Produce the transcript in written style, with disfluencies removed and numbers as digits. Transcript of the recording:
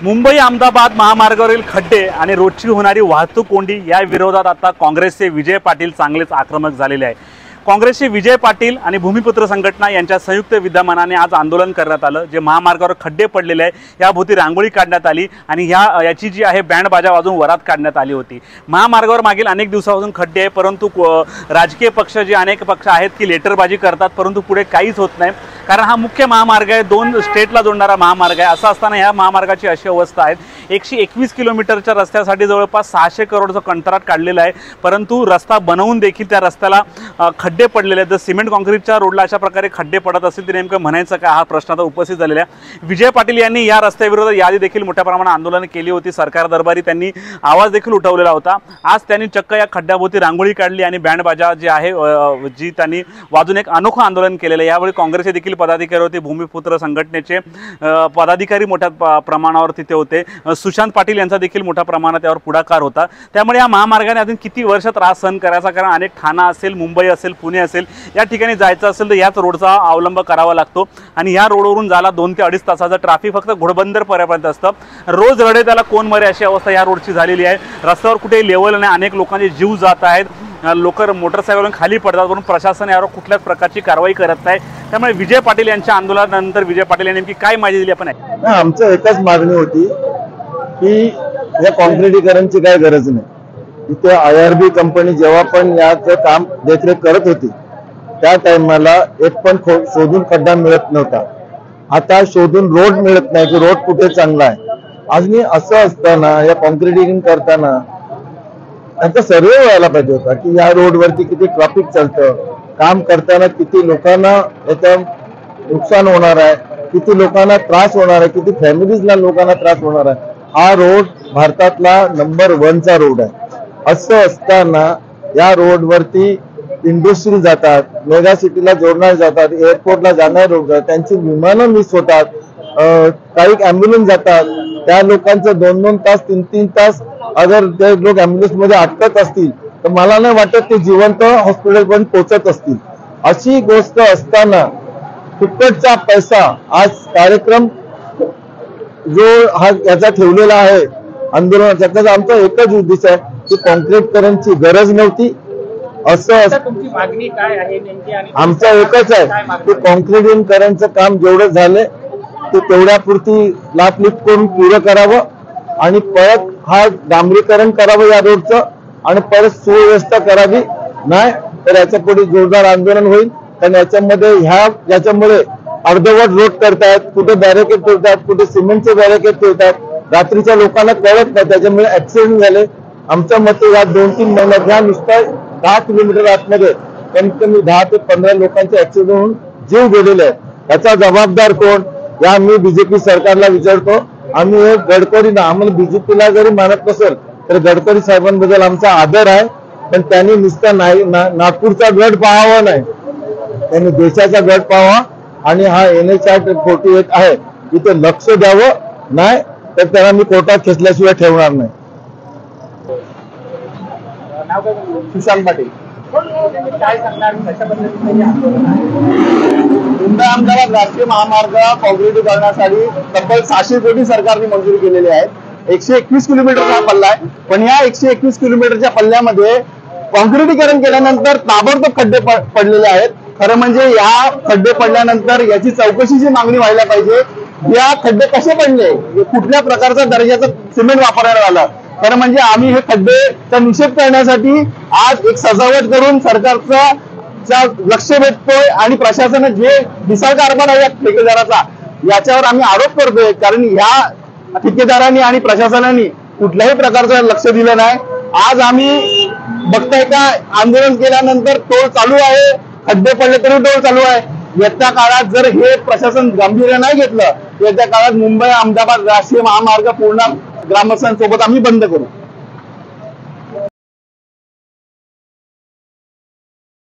मुंबई अहमदाबाद महामार्गावरील खड्डे आणि रोजची होणारी वाहतूक कोंडी या विरोधात आता काँग्रेसचे विजय पाटील चांगलेच आक्रमक झालेले आहे। काँग्रेसचे विजय पाटील आणि भूमिपुत्र संघटना यांच्या संयुक्त विद्यमानाने आज आंदोलन करण्यात आलं। जे महामार्गावर खड्डे पडलेले आहे याभोवती रांगोळी काढण्यात आली आणि याची जी आहे बँड बाजा वाजवून वरात काढण्यात आली होती। महामार्गावर मागील अनेक दिवसापासून खड्डे आहे, परंतु राजकीय पक्ष जे अनेक पक्ष आहेत की लेटरबाजी करतात, परंतु पुढे काहीच होत नाही। कारण हा मुख्य महामार्ग आहे, 2 स्टेटला जोडणारा महामार्ग आहे। असं असताना या महामार्गाची अशी अवस्था आहे, 121 किलोमीटरच्या रस्त्यासाठी जवळपास 600 करोडचं कंत्राट काढलेलं आहे, परंतु रस्ता बनवून देखील त्या रस्त्याला खड्डे पडलेले आहेत। जर सिमेंट काँक्रीटच्या रोडला अशा प्रकारे खड्डे पडत असतील तर नेमकं म्हणायचं का, हा प्रश्न आता उपस्थित झालेला आहे। विजय पाटील यांनी या रस्त्याविरोधात यादी देखील मोठ्या प्रमाणात आंदोलन केली होती। सरकार दरबारी त्यांनी आवाज देखील उठवलेला होता। आज त्यांनी चक्क या खड्ड्याभोवती रांगोळी काढली आणि बँड बाजा जी आहे जी त्यांनी वाजून एक अनोखं आंदोलन केलेलं आहे। यावेळी काँग्रेसचे देखील पदाधिकारी होते, भूमिपुत्र संघटनेचे पदाधिकारी मोठ्या प्रमाणावर तिथे होते। सुशांत पाटील यांचा देखील मोठ्या प्रमाणात यावर पुढाकार होता। त्यामुळे या महामार्गाने अजून किती वर्ष त्रास सहन करायचा, कारण अनेक ठाणा असेल, मुंबई असेल, पुणे असेल, या ठिकाणी जायचं असेल तर याच रोडचा अवलंब करावा लागतो आणि या रोडवरून जायला 2 ते 2.5 तासाचं ट्रॅफिक फक्त घोडबंदर पर्यंत असतं। रोज रडे त्याला कोण मरे अशी अवस्था या रोडची झालेली आहे। रस्त्यावर कुठेही लेवल नाही, अनेक लोकांचे जीव जात आहेत, लोक मोटरसायकलवरून खाली पडतात, म्हणून प्रशासन यावर कुठल्याच प्रकारची कारवाई करत नाही। त्यामुळे विजय पाटील यांच्या आंदोलनानंतर विजय पाटील यांनी नेमकी काय माहिती दिली आपण? आमचं एकच मागणी होती की या काँक्रिटीकरणची काय गरज नाही। इथे IRB कंपनी जेव्हा पण याचं काम देखरेख करत होती त्या टाइमला एक पण शोधून खड्डा मिळत नव्हता। आता शोधून रोड मिळत नाही की रोड कुठे चांगला आहे। अजूनही असं असताना या काँक्रिटीकरण करताना त्यांचा सर्वे व्हायला पाहिजे होता की या रोडवरती किती ट्रॅफिक चालतं, काम करताना किती लोकांना याचं नुकसान होणार आहे, किती लोकांना त्रास होणार आहे, किती फॅमिलीजला लोकांना त्रास होणार आहे। हा रोड भारतातला नंबर 1चा रोड आहे। असं असताना या रोडवरती इंडस्ट्री जातात, मेगा सिटीला जोडणारे जातात, एअरपोर्टला जाणारे लोक जातात, त्यांची विमानं मिस होतात, काही ॲम्ब्युलन्स जातात, त्या लोकांचं 2-2 तास 3-3 तास अगर ते लोक ॲम्ब्युलन्स मध्ये अटकत असतील तर मला नाही वाटत ते जिवंत हॉस्पिटल पण पोहोचत असतील। अशी गोष्ट असताना फुकटचा पैसा आज कार्यक्रम जो हा याचा ठेवलेला आहे आंदोलनाचा, त्याचा आमचा एकच उद्देश आहे की काँक्रिटीकरणची गरज नव्हती। असं तुमची मागणी काय आहे नेमकी? आमचा एकच आहे की काँक्रिटीकरणचं काम जेवढं झालंय ते तेवढ्यापुरती लापलिप करून पुरं करावं आणि परत हा डांबरीकरण करावं या रोडचं आणि परत सुव्यवस्था करावी, नाही तर याच्या पुढे जोरदार आंदोलन होईल। कारण याच्यामुळे अर्धवट रोड करतायत, कुठे बॅरिकेड ठेवतात, कुठे सिमेंटचे बॅरिकेड ठेवतात, रात्रीच्या लोकांना कळत नाही, त्याच्यामुळे ऍक्सिडेंट झाले। आमच्या मते या 2-3 महिन्यात ह्या नुसतं 10 किलोमीटर आतमध्ये कमीत कमी 10 ते 15 लोकांचे ऍक्सिडेंट होऊन जीव गेलेले आहेत। याचा जबाबदार कोण या मी बीजेपी सरकारला विचारतो। आम्ही हे गडकरी ना, आम्हाला बीजेपीला जरी मानत नसेल तर गडकरी साहेबांबद्दल आमचा आदर आहे, पण त्यांनी नुसतं नागपूरचा गड पाहावा नाही, त्यांनी देशाचा गड पाहावा आणि हा NH-48 आहे इथे लक्ष द्यावं, नाही तर त्याला मी कोर्टात खेचल्याशिवाय ठेवणार नाही। सुशांत पाटील काय सांगणार? मुंबई अहमदाबाद राष्ट्रीय महामार्ग काँक्रिटीकरणासाठी तब्बल 600 कोटी सरकारने मंजुरी केलेली आहे। 121 किलोमीटरचा पल्ला आहे, पण या 121 किलोमीटरच्या पल्ल्यामध्ये काँक्रिटीकरण केल्यानंतर ताबडतोब खड्डे पडलेले आहेत। खरं म्हणजे या खड्डे पडल्यानंतर याची चौकशीची मागणी व्हायला पाहिजे। या खड्डे कसे पडले, कुठल्या प्रकारचा दर्जाचं सिमेंट वापरण्यात आलं। खरं म्हणजे आम्ही हे खड्डेचा निषेध करण्यासाठी आज एक सजावट करून सरकारचा लक्ष भेटतोय आणि प्रशासन जे कारभार आहे या ठेकेदाराचा याच्यावर आम्ही आरोप करतोय, कारण या ठेकेदारांनी आणि प्रशासनाने कुठल्याही प्रकारचं लक्ष दिलं नाही। आज आम्ही बघताय का आंदोलन केल्यानंतर टोल चालू आहे, खड्डे पडले तरी टोल चालू आहे। येत्या काळात जर हे प्रशासन गांभीर्य नाही घेतलं, येत्या काळात मुंबई अहमदाबाद राष्ट्रीय महामार्ग पूर्ण ग्रामस्थांसोबत आम्ही बंद करू।